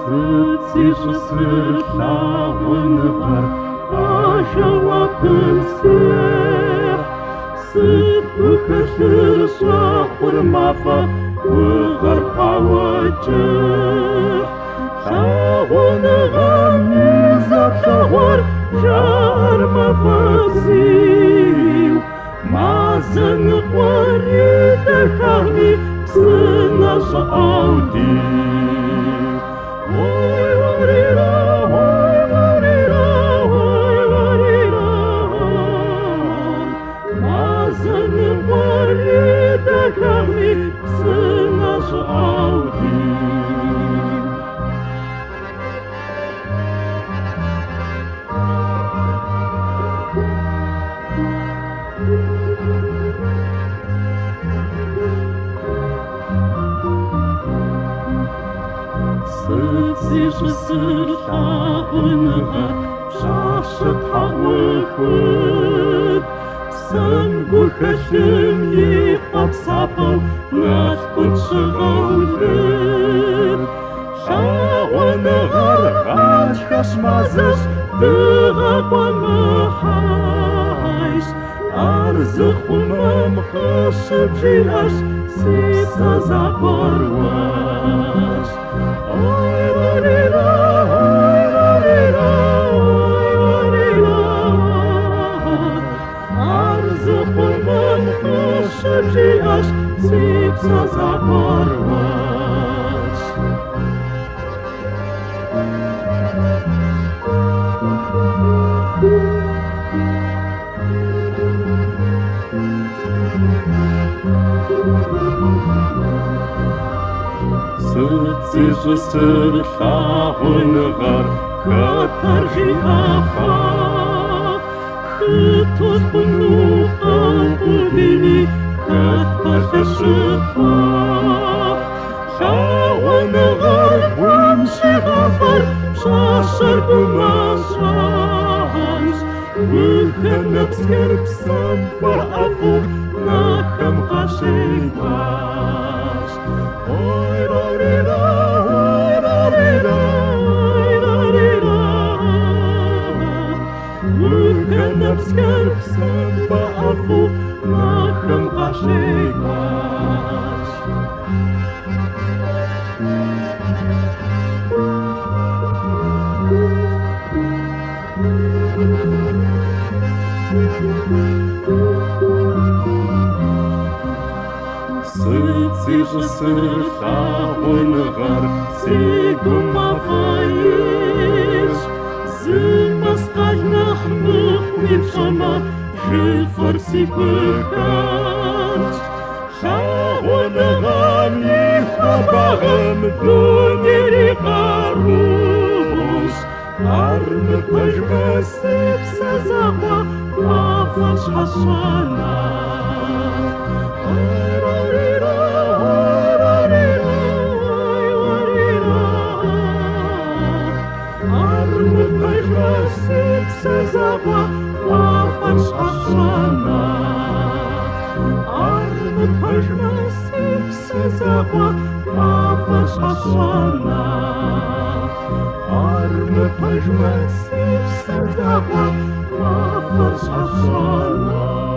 Să-ți sfârșa așa o penser, să-ți păcășirșa urmafa păcărpauăcer, și-a-o-năgam zapșa-or, și-ar-mă făziu, ma-ză-năcoarite șahni, să-nășa-audiu. Să-ți sârșa în găr, și-așa ta-ăpăt, să-mi guhășim-i fapsapău, n-aș put și-găuret. Și-a-o-năgar, haci-haș-mazăș, dă-gă-pă-mă-haiș, ar-ză-humăm că-și-bjiaș, si-să-za-bărăș. Ar-ză-humăm că-și-bjiaș, si-să-za-bărăș. Să-ți sârșa în găr, că-tăr-și-afa, cât-o spun-nu al-pudini, că-t-pășă-și-fa. Și-a-o-năgar, bun-și-gafar, și-așa-r-pă-mă-șanș, vâhă-năp-scherp-să-n-făr-afuc, n-ahăm-ha-și-daș. Vâhă-năp-scherp-să-n-făr-afuc, n-ahăm-ha-și-daș. Să-ți sârșa în găr, си-го-ма-фаиш, зы-ма-скай-нах-мых-ми-в-шама, жи-фăр-си-пăхаș. Și-a-o-năgam-i-ha-bagăm, du-niri-ca-ruș, ar-mă-păși-mă-sip-să-za-ma, a-faș-ha-șa-na. Ar-mă-păși-mă-sip-să-za-ma, a-faș-ha-șa-na. Ar-mă-păși-mă-sip-să-za-ma, a-faș-ha-șa-na. Ar-mă-păși-mă-sip-să-za-ma, a-faș-ha-șa-na.